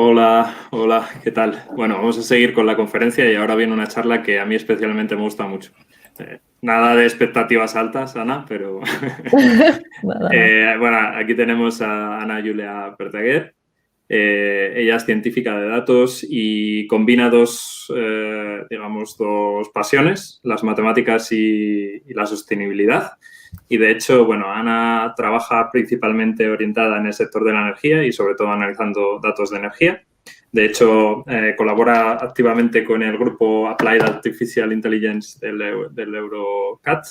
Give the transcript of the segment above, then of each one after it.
Hola, hola, ¿qué tal? Bueno, vamos a seguir con la conferencia y ahora viene una charla que a mí especialmente me gusta mucho. Nada de expectativas altas, Ana, pero Nada, nada. bueno, aquí tenemos a Ana Julia Verdaguer. Ella es científica de datos y combina digamos, dos pasiones, las matemáticas y la sostenibilidad. Y de hecho, bueno, Ana trabaja principalmente orientada en el sector de la energía y sobre todo analizando datos de energía. De hecho, colabora activamente con el grupo Applied Artificial Intelligence del EuroCAT.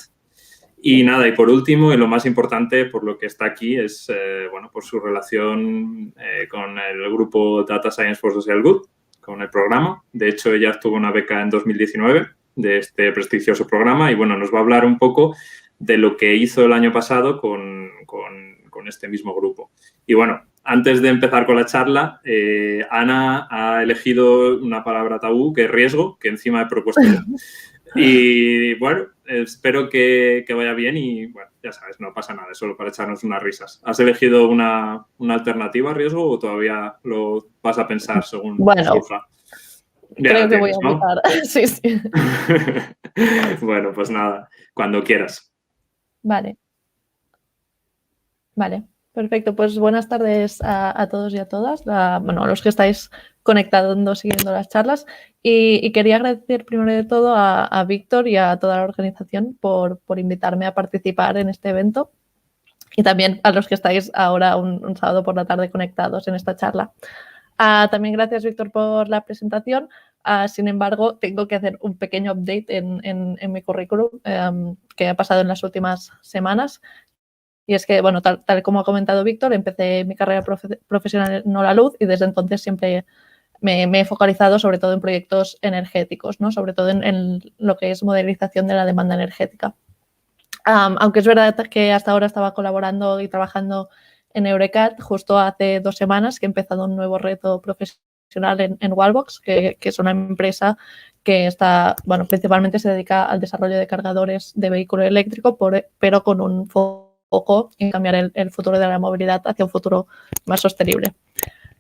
Y nada, y por último, y lo más importante por lo que está aquí es, bueno, por su relación con el grupo Data Science for Social Good, con el programa. De hecho, ella obtuvo una beca en 2019 de este prestigioso programa y, bueno, nos va a hablar un poco de lo que hizo el año pasado con este mismo grupo. Y, bueno, antes de empezar con la charla, Ana ha elegido una palabra tabú, que es riesgo, que encima he propuesto yo. Y bueno, espero que vaya bien y bueno, ya sabes, no pasa nada, es solo para echarnos unas risas. ¿Has elegido una alternativa a riesgo o todavía lo vas a pensar según Bueno, surja? Ya creo la que voy tienes, a ¿no? votar. Sí, sí. Bueno, pues nada, cuando quieras. Vale, vale. Perfecto. Pues buenas tardes a todos y a todas, bueno, a los que estáis conectando, siguiendo las charlas. Y quería agradecer primero de todo a Víctor y a toda la organización por invitarme a participar en este evento. Y también a los que estáis ahora un sábado por la tarde conectados en esta charla. También gracias, Víctor, por la presentación. Sin embargo, tengo que hacer un pequeño update en mi currículum que ha pasado en las últimas semanas. Y es que, bueno, tal como ha comentado Víctor, empecé mi carrera profesional en Hora Luz y desde entonces siempre me he focalizado sobre todo en proyectos energéticos, ¿no? Sobre todo en lo que es modelización de la demanda energética. Aunque es verdad que hasta ahora estaba colaborando y trabajando en Eurecat, justo hace 2 semanas que he empezado un nuevo reto profesional en Wallbox, que es una empresa que está, bueno, principalmente se dedica al desarrollo de cargadores de vehículo eléctrico, pero con un foco en cambiar el futuro de la movilidad hacia un futuro más sostenible.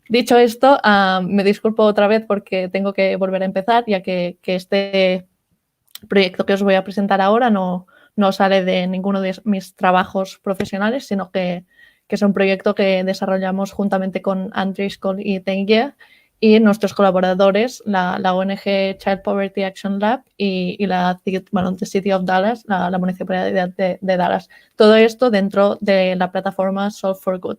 Dicho esto, me disculpo otra vez porque tengo que volver a empezar, ya que este proyecto que os voy a presentar ahora no sale de ninguno de mis trabajos profesionales, sino que es un proyecto que desarrollamos juntamente con Andrew Scholl y Tengue y nuestros colaboradores, la ONG Child Poverty Action Lab y The City of Dallas, la Municipalidad de Dallas. Todo esto dentro de la plataforma Solve for Good.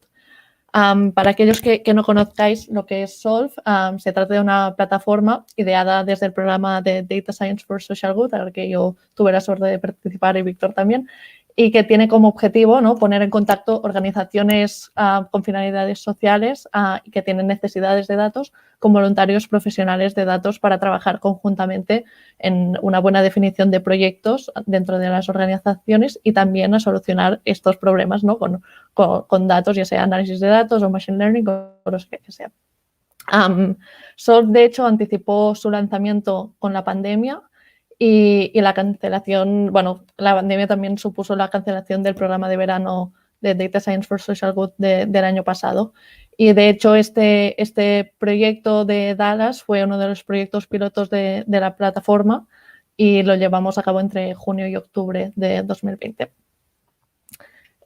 Para aquellos que no conozcáis lo que es Solve, se trata de una plataforma ideada desde el programa de Data Science for Social Good, al que yo tuve la suerte de participar y Víctor también, y que tiene como objetivo, ¿no?, poner en contacto organizaciones con finalidades sociales y que tienen necesidades de datos con voluntarios profesionales de datos para trabajar conjuntamente en una buena definición de proyectos dentro de las organizaciones y también a solucionar estos problemas, ¿no?, con datos, ya sea análisis de datos o machine learning o los que sea. Solve, de hecho, anticipó su lanzamiento con la pandemia y la cancelación, bueno, la pandemia también supuso la cancelación del programa de verano de Data Science for Social Good del año pasado. Y de hecho, este proyecto de Dallas fue uno de los proyectos pilotos de la plataforma y lo llevamos a cabo entre junio y octubre de 2020.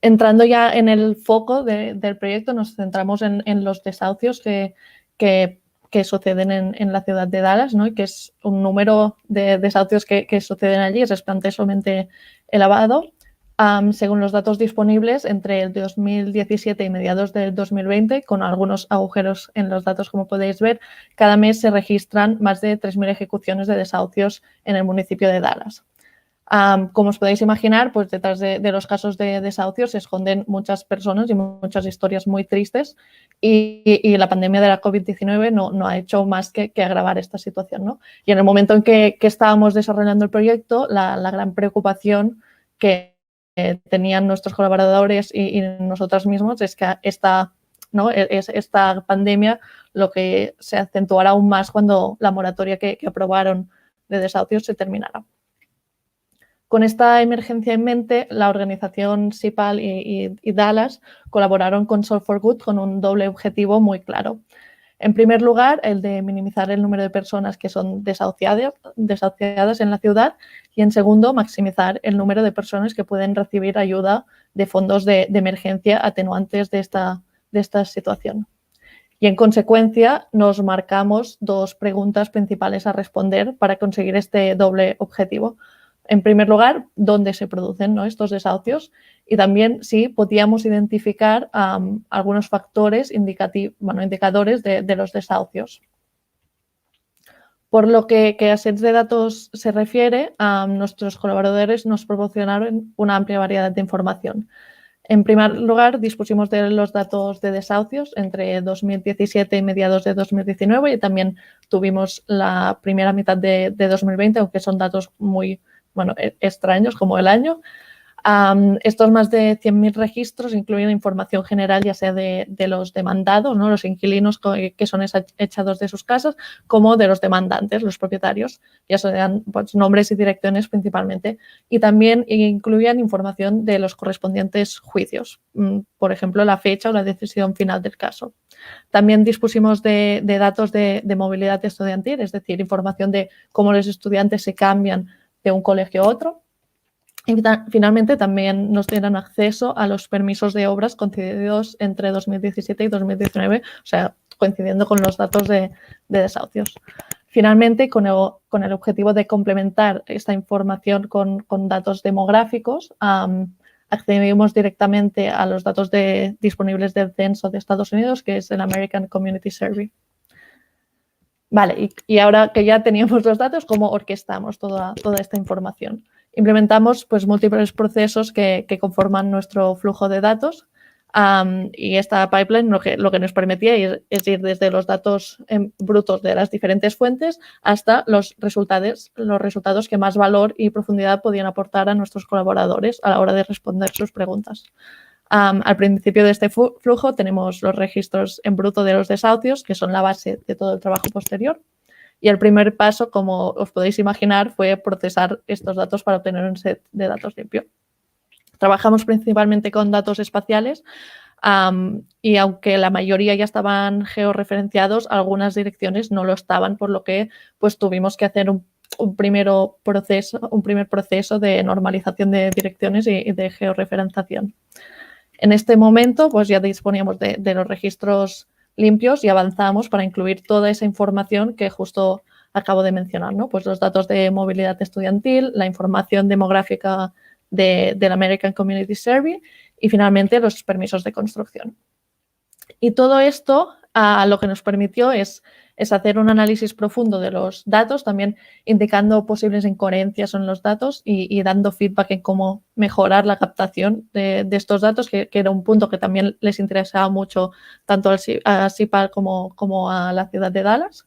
Entrando ya en el foco del proyecto, nos centramos en los desahucios que suceden en la ciudad de Dallas, ¿no? Y que es un número de desahucios que suceden allí, es espantosamente elevado. Según los datos disponibles, entre el 2017 y mediados del 2020, con algunos agujeros en los datos, como podéis ver, cada mes se registran más de 3.000 ejecuciones de desahucios en el municipio de Dallas. Como os podéis imaginar, pues detrás de los casos de desahucios se esconden muchas personas y muchas historias muy tristes y la pandemia de la COVID-19 no ha hecho más que agravar esta situación, ¿no? Y en el momento en que estábamos desarrollando el proyecto, la gran preocupación que tenían nuestros colaboradores y nosotros mismos es que esta pandemia lo que se acentuará aún más cuando la moratoria que aprobaron de desahucios se terminará. Con esta emergencia en mente, la organización CIPAL y Dallas colaboraron con Solve for Good con un doble objetivo muy claro. En primer lugar, el de minimizar el número de personas que son desahuciadas en la ciudad y, en segundo, maximizar el número de personas que pueden recibir ayuda de fondos de emergencia atenuantes de esta situación. Y, en consecuencia, nos marcamos 2 preguntas principales a responder para conseguir este doble objetivo. En primer lugar, dónde se producen, ¿no?, estos desahucios, y también si podíamos identificar algunos factores indicadores de los desahucios. Por lo que a sets de datos se refiere, nuestros colaboradores nos proporcionaron una amplia variedad de información. En primer lugar, dispusimos de los datos de desahucios entre 2017 y mediados de 2019, y también tuvimos la primera mitad de 2020, aunque son datos muy extraños, como el año. Estos más de 100.000 registros incluyen información general, ya sea de los demandados, ¿no?, los inquilinos que son echados de sus casas, como de los demandantes, los propietarios, ya sean pues, nombres y direcciones principalmente. Y también incluían información de los correspondientes juicios, por ejemplo, la fecha o la decisión final del caso. También dispusimos de datos de movilidad estudiantil, es decir, información de cómo los estudiantes se cambian de un colegio a otro. Y finalmente también nos dieron acceso a los permisos de obras concedidos entre 2017 y 2019, o sea, coincidiendo con los datos de desahucios. Finalmente, con el objetivo de complementar esta información con datos demográficos, accedimos directamente a los datos disponibles del censo de Estados Unidos, que es el American Community Survey. Vale, y ahora que ya teníamos los datos, ¿cómo orquestamos toda esta información? Implementamos pues, múltiples procesos que conforman nuestro flujo de datos, y esta pipeline lo que nos permitía es ir desde los datos brutos de las diferentes fuentes hasta los resultados que más valor y profundidad podían aportar a nuestros colaboradores a la hora de responder sus preguntas. Al principio de este flujo tenemos los registros en bruto de los desahucios, que son la base de todo el trabajo posterior. Y el primer paso, como os podéis imaginar, fue procesar estos datos para obtener un set de datos limpio. Trabajamos principalmente con datos espaciales, y aunque la mayoría ya estaban georreferenciados, algunas direcciones no lo estaban, por lo que pues, tuvimos que hacer un primer proceso de normalización de direcciones y de georreferenciación. En este momento pues, ya disponíamos de los registros limpios y avanzamos para incluir toda esa información que justo acabo de mencionar, ¿no? Pues los datos de movilidad estudiantil, la información demográfica del American Community Survey y finalmente los permisos de construcción. Y todo esto lo que nos permitió es hacer un análisis profundo de los datos, también indicando posibles incoherencias en los datos y dando feedback en cómo mejorar la captación de estos datos, que era un punto que también les interesaba mucho tanto a CIPAL como a la ciudad de Dallas.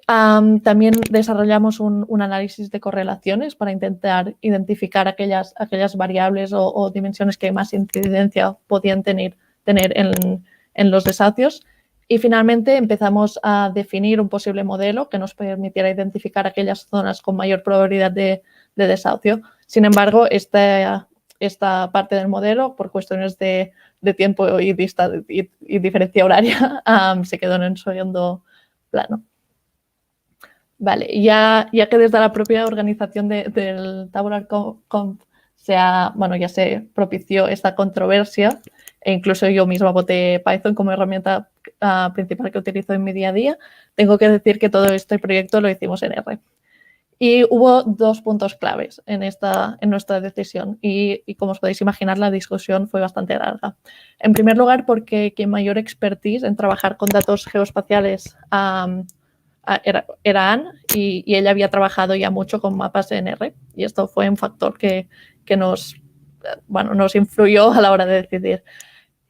También desarrollamos un análisis de correlaciones para intentar identificar aquellas variables o dimensiones que más incidencia podían tener en los desahucios. Y finalmente empezamos a definir un posible modelo que nos permitiera identificar aquellas zonas con mayor probabilidad de desahucio. Sin embargo, esta parte del modelo, por cuestiones de tiempo y diferencia horaria, se quedó en un segundo plano. Vale, ya que desde la propia organización del Tabular Conf ya se propició esta controversia, e incluso yo misma voté Python como herramienta principal que utilizo en mi día a día, tengo que decir que todo este proyecto lo hicimos en R. Y hubo 2 puntos claves en nuestra decisión y como os podéis imaginar, la discusión fue bastante larga. En primer lugar, porque quien mayor expertise en trabajar con datos geoespaciales era Anne, y ella había trabajado ya mucho con mapas en R, y esto fue un factor que nos influyó a la hora de decidir.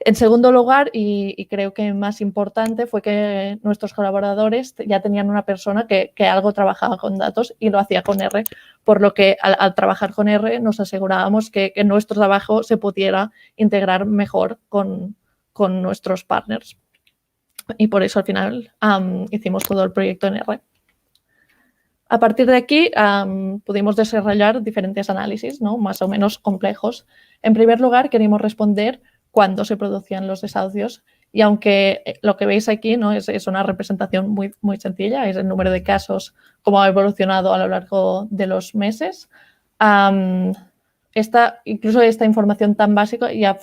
En segundo lugar, y creo que más importante, fue que nuestros colaboradores ya tenían una persona que algo trabajaba con datos y lo hacía con R, por lo que al trabajar con R nos asegurábamos que nuestro trabajo se pudiera integrar mejor con nuestros partners. Y por eso al final hicimos todo el proyecto en R. A partir de aquí pudimos desarrollar diferentes análisis, ¿no?, más o menos complejos. En primer lugar, queríamos responder cuándo se producían los desahucios Y aunque lo que veis aquí, ¿no?, es una representación muy, muy sencilla, es el número de casos, cómo ha evolucionado a lo largo de los meses. Incluso esta información tan básica ya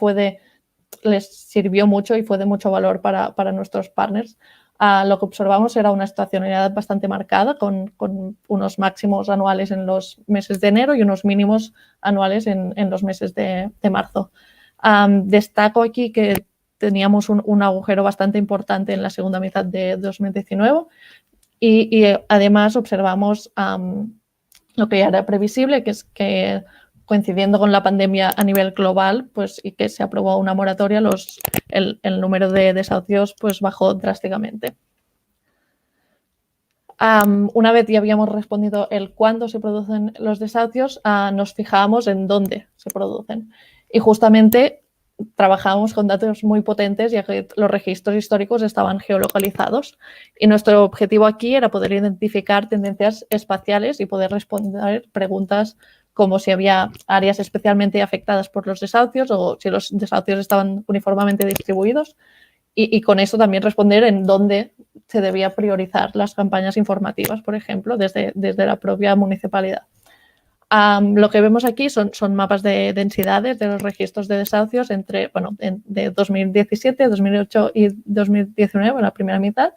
les sirvió mucho y fue de mucho valor para nuestros partners. Lo que observamos era una estacionalidad bastante marcada, con unos máximos anuales en los meses de enero y unos mínimos anuales en los meses de marzo. Destaco aquí que teníamos un agujero bastante importante en la segunda mitad de 2019 y además observamos lo que ya era previsible, que es que coincidiendo con la pandemia a nivel global, pues, y que se aprobó una moratoria, el número de desahucios pues, bajó drásticamente. Una vez ya habíamos respondido el cuándo se producen los desahucios, nos fijamos en dónde se producen. Y justamente trabajamos con datos muy potentes, ya que los registros históricos estaban geolocalizados. Y nuestro objetivo aquí era poder identificar tendencias espaciales y poder responder preguntas como si había áreas especialmente afectadas por los desahucios o si los desahucios estaban uniformemente distribuidos. Y con eso también responder en dónde se debía priorizar las campañas informativas, por ejemplo, desde la propia municipalidad. Lo que vemos aquí son mapas de densidades de los registros de desahucios de 2017, 2008 y 2019, la primera mitad.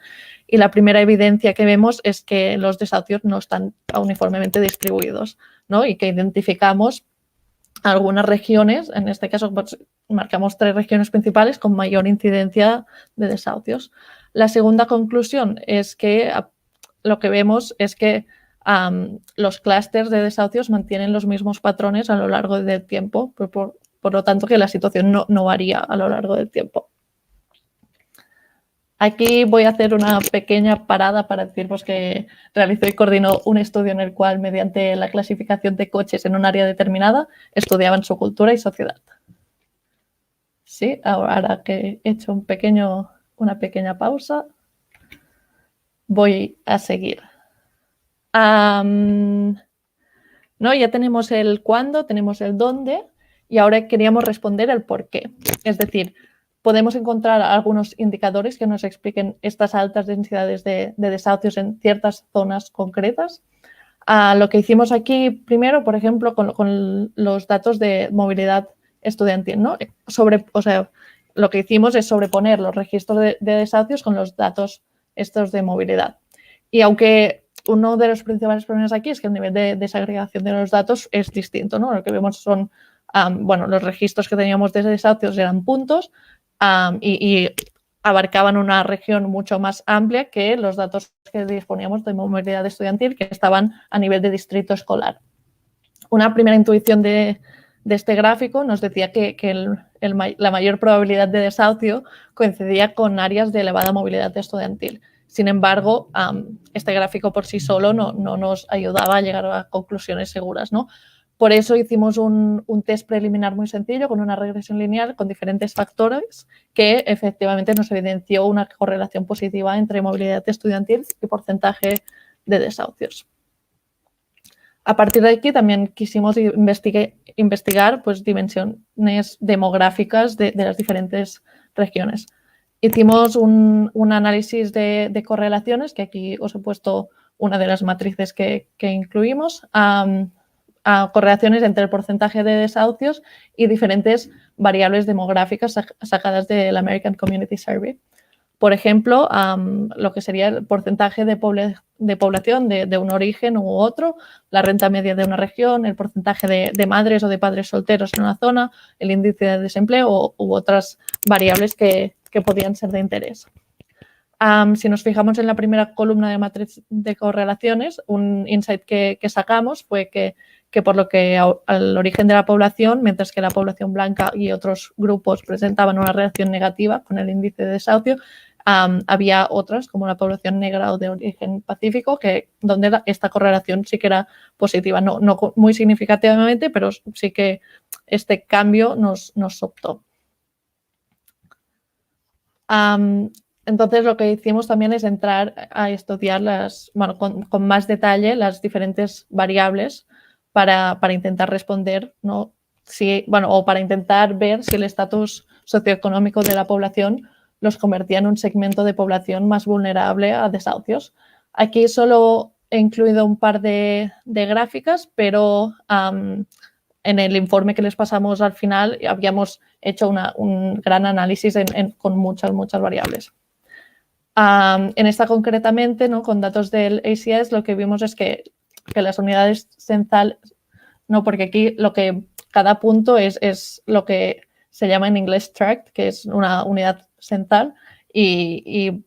Y la primera evidencia que vemos es que los desahucios no están uniformemente distribuidos, ¿no? Y que identificamos algunas regiones, en este caso pues, marcamos 3 regiones principales con mayor incidencia de desahucios. La segunda conclusión es que lo que vemos es que los clústeres de desahucios mantienen los mismos patrones a lo largo del tiempo, por lo tanto que la situación no varía a lo largo del tiempo. Aquí voy a hacer una pequeña parada para deciros que realizó y coordinó un estudio en el cual, mediante la clasificación de coches en un área determinada, estudiaban su cultura y sociedad. Sí, ahora que he hecho una pequeña pausa, voy a seguir. ¿No? Ya tenemos el cuándo, tenemos el dónde y ahora queríamos responder el por qué. Es decir, podemos encontrar algunos indicadores que nos expliquen estas altas densidades de desahucios en ciertas zonas concretas. Lo que hicimos aquí primero, por ejemplo, con los datos de movilidad estudiantil, ¿no? Lo que hicimos es sobreponer los registros de desahucios con los datos estos de movilidad. Y aunque uno de los principales problemas aquí es que el nivel de desagregación de los datos es distinto, ¿no? Lo que vemos son, los registros que teníamos de desahucios eran puntos y abarcaban una región mucho más amplia que los datos que disponíamos de movilidad estudiantil, que estaban a nivel de distrito escolar. Una primera intuición de este gráfico nos decía que la mayor probabilidad de desahucio coincidía con áreas de elevada movilidad estudiantil. Sin embargo, este gráfico por sí solo no nos ayudaba a llegar a conclusiones seguras, ¿no? Por eso hicimos un test preliminar muy sencillo con una regresión lineal con diferentes factores que efectivamente nos evidenció una correlación positiva entre movilidad estudiantil y porcentaje de desahucios. A partir de aquí también quisimos investigar pues, dimensiones demográficas de las diferentes regiones. Hicimos un análisis de correlaciones, que aquí os he puesto una de las matrices que incluimos, correlaciones entre el porcentaje de desahucios y diferentes variables demográficas sacadas del American Community Survey. Por ejemplo, lo que sería el porcentaje de población de un origen u otro, la renta media de una región, el porcentaje de madres o de padres solteros en una zona, el índice de desempleo u otras variables que podían ser de interés. Si nos fijamos en la primera columna de matriz de correlaciones, un insight que sacamos fue que por lo que al origen de la población, mientras que la población blanca y otros grupos presentaban una relación negativa con el índice de desahucio, había otras, como la población negra o de origen pacífico, donde esta correlación sí que era positiva. No muy significativamente, pero sí que este cambio nos optó. Entonces, lo que hicimos también es entrar a estudiar con más detalle las diferentes variables para intentar responder, ¿no? O para intentar ver si el estatus socioeconómico de la población los convertía en un segmento de población más vulnerable a desahucios. Aquí solo he incluido un par de gráficas, pero en el informe que les pasamos al final habíamos hecho un gran análisis con muchas variables. En esta concretamente, ¿no? Con datos del ACS, lo que vimos es que las unidades censales, no, porque aquí cada punto es lo que se llama en inglés tract, que es una unidad censal, y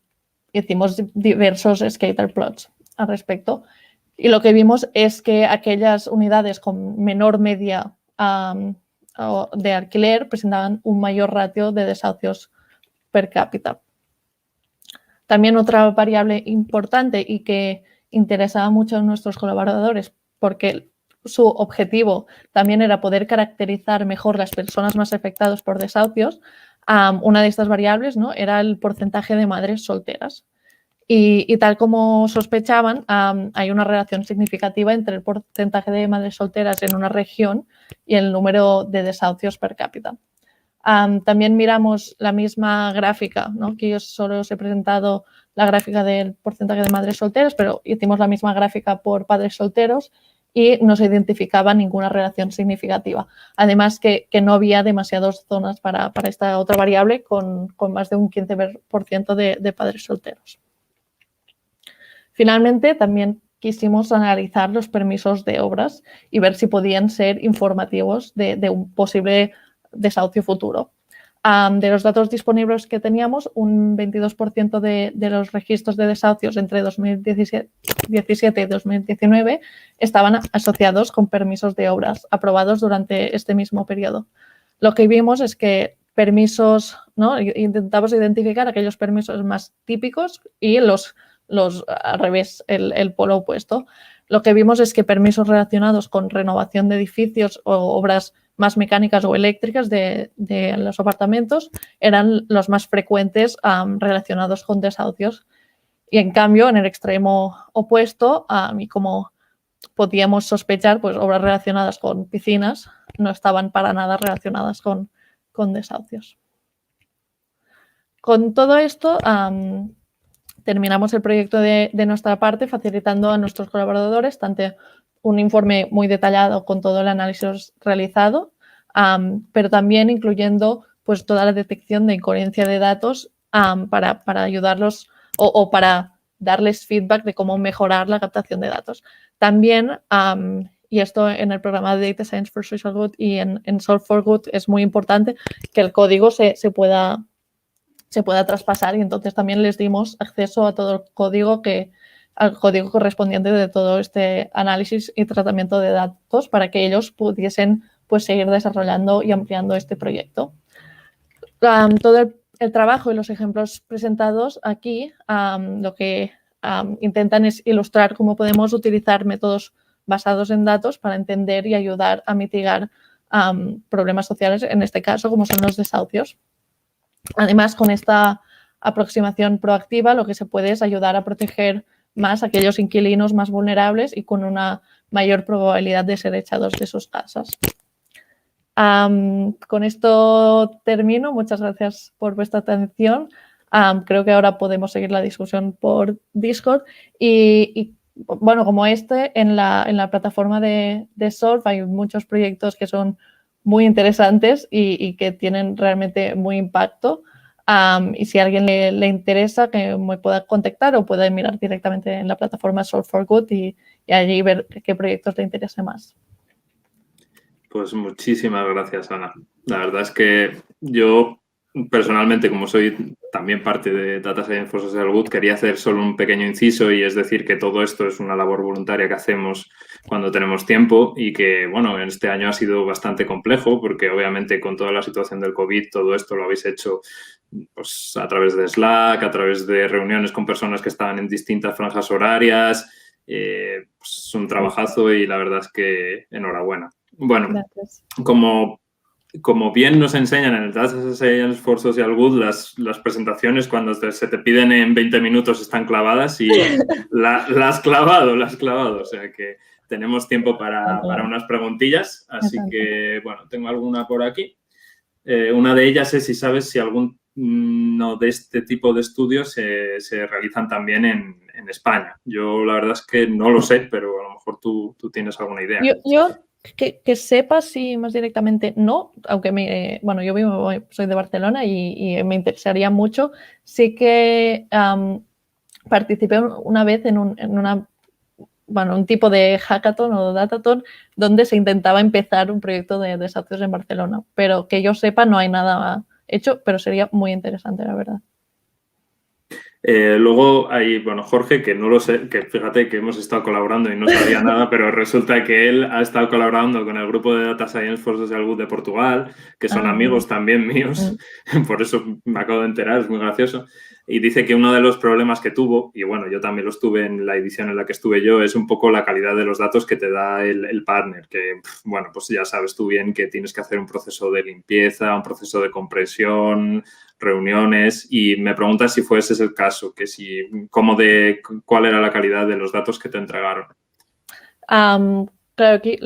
hicimos diversos scatter plots al respecto. Y lo que vimos es que aquellas unidades con menor media de alquiler presentaban un mayor ratio de desahucios per cápita. También otra variable importante y que interesaba mucho a nuestros colaboradores, porque su objetivo también era poder caracterizar mejor las personas más afectadas por desahucios, una de estas variables, ¿no?, era el porcentaje de madres solteras. Y tal como sospechaban, hay una relación significativa entre el porcentaje de madres solteras en una región y el número de desahucios per cápita. También miramos la misma gráfica, ¿no? Aquí yo solo os he presentado la gráfica del porcentaje de madres solteras, pero hicimos la misma gráfica por padres solteros y no se identificaba ninguna relación significativa. Además que no había demasiadas zonas para esta otra variable con más de un 15% de padres solteros. Finalmente, también quisimos analizar los permisos de obras y ver si podían ser informativos de un posible desahucio futuro. De los datos disponibles que teníamos, un 22% de los registros de desahucios entre 2017 y 2019 estaban asociados con permisos de obras aprobados durante este mismo periodo. Lo que vimos es que permisos, ¿no?, intentamos identificar aquellos permisos más típicos y los al revés, el polo opuesto. Lo que vimos es que permisos relacionados con renovación de edificios o obras más mecánicas o eléctricas de los apartamentos eran los más frecuentes relacionados con desahucios. Y en cambio, en el extremo opuesto, y como podíamos sospechar, pues obras relacionadas con piscinas no estaban para nada relacionadas con desahucios. Con todo esto, terminamos el proyecto de nuestra parte facilitando a nuestros colaboradores tanto un informe muy detallado con todo el análisis realizado, pero también incluyendo pues toda la detección de incoherencia de datos para ayudarlos o para darles feedback de cómo mejorar la captación de datos. También, y esto en el programa de Data Science for Social Good y en Solve for Good es muy importante, que el código se pueda traspasar, y entonces también les dimos acceso a todo el código al código correspondiente de todo este análisis y tratamiento de datos para que ellos pudiesen pues seguir desarrollando y ampliando este proyecto. Todo el trabajo y los ejemplos presentados aquí lo que intentan es ilustrar cómo podemos utilizar métodos basados en datos para entender y ayudar a mitigar problemas sociales, en este caso como son los desahucios. Además, con esta aproximación proactiva, lo que se puede es ayudar a proteger más a aquellos inquilinos más vulnerables y con una mayor probabilidad de ser echados de sus casas. Con esto termino. Muchas gracias por vuestra atención. Creo que ahora podemos seguir la discusión por Discord. Y bueno, como en la plataforma de Solve hay muchos proyectos que son muy interesantes y que tienen realmente muy impacto. Y si a alguien le interesa, que me pueda contactar o pueda mirar directamente en la plataforma Solve for Good y allí ver qué proyectos le interese más. Pues muchísimas gracias, Ana. La verdad es que yo personalmente, como soy también parte de Data Science for Social Good, quería hacer solo un pequeño inciso, y es decir que todo esto es una labor voluntaria que hacemos cuando tenemos tiempo y que, bueno, en este año ha sido bastante complejo porque obviamente con toda la situación del COVID todo esto lo habéis hecho pues a través de Slack, a través de reuniones con personas que estaban en distintas franjas horarias. Pues es un trabajazo y la verdad es que enhorabuena. Bueno, gracias. Como bien nos enseñan en el Data Science for Social Good, las presentaciones cuando se te piden en 20 minutos están clavadas y las has clavado. O sea que tenemos tiempo para unas preguntillas. Así que, bueno, tengo alguna por aquí. Una de ellas es si sabes si algún no, de este tipo de estudios se realizan también en España. Yo la verdad es que no lo sé, pero a lo mejor tú tienes alguna idea. Yo que sepa si más directamente no, aunque bueno, yo soy de Barcelona y me interesaría mucho. Sí que participé una vez en un tipo de hackathon o datathon donde se intentaba empezar un proyecto de desarrollos en Barcelona, pero que yo sepa no hay nada hecho, pero sería muy interesante, la verdad. Luego hay, bueno, Jorge, que no lo sé, que fíjate que hemos estado colaborando y no sabía nada, pero resulta que él ha estado colaborando con el grupo de Data Science for Social Good de Portugal, que son amigos también míos, por eso me acabo de enterar, es muy gracioso. Y dice que uno de los problemas que tuvo, y bueno, yo también los tuve en la edición en la que estuve yo, es un poco la calidad de los datos que te da el partner, que, bueno, pues ya sabes tú bien que tienes que hacer un proceso de limpieza, un proceso de compresión, reuniones, y me preguntas si ese es el caso, que si, cuál era la calidad de los datos que te entregaron. Claro, aquí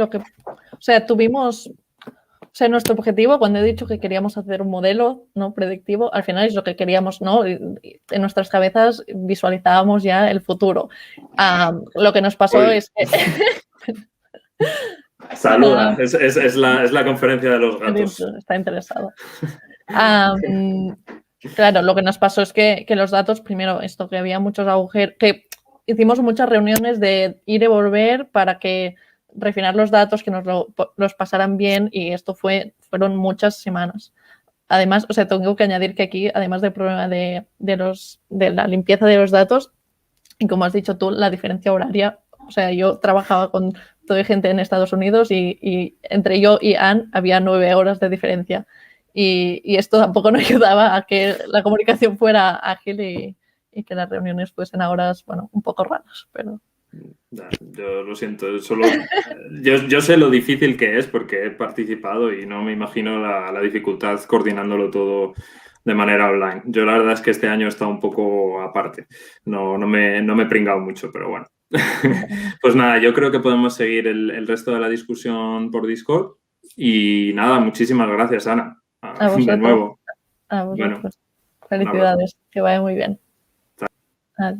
tuvimos... O sea, nuestro objetivo, cuando he dicho que queríamos hacer un modelo, ¿no?, predictivo, al final es lo que queríamos, ¿no? En nuestras cabezas visualizábamos ya el futuro. Lo que nos pasó es que... Saluda, es la conferencia de los gatos. Está interesado. Claro, lo que nos pasó es que los datos, primero, que había muchos agujeros, que hicimos muchas reuniones de ir y volver para que refinar los datos, que nos los pasaran bien, y esto fueron muchas semanas. Además, tengo que añadir que aquí, además del problema de la limpieza de los datos, y como has dicho tú, la diferencia horaria, yo trabajaba con toda gente en Estados Unidos y entre yo y Anne había 9 horas de diferencia. Y esto tampoco nos ayudaba a que la comunicación fuera ágil y que las reuniones fuesen a horas, bueno, un poco raras, pero... Yo lo siento, yo sé lo difícil que es porque he participado y no me imagino la dificultad coordinándolo todo de manera online. Yo la verdad es que este año he estado un poco aparte, no me he pringado mucho, pero bueno. Pues nada, yo creo que podemos seguir el resto de la discusión por Discord y nada, muchísimas gracias, Ana. A vosotros, de nuevo. A vosotros. Bueno, felicidades, que vaya muy bien. Adiós.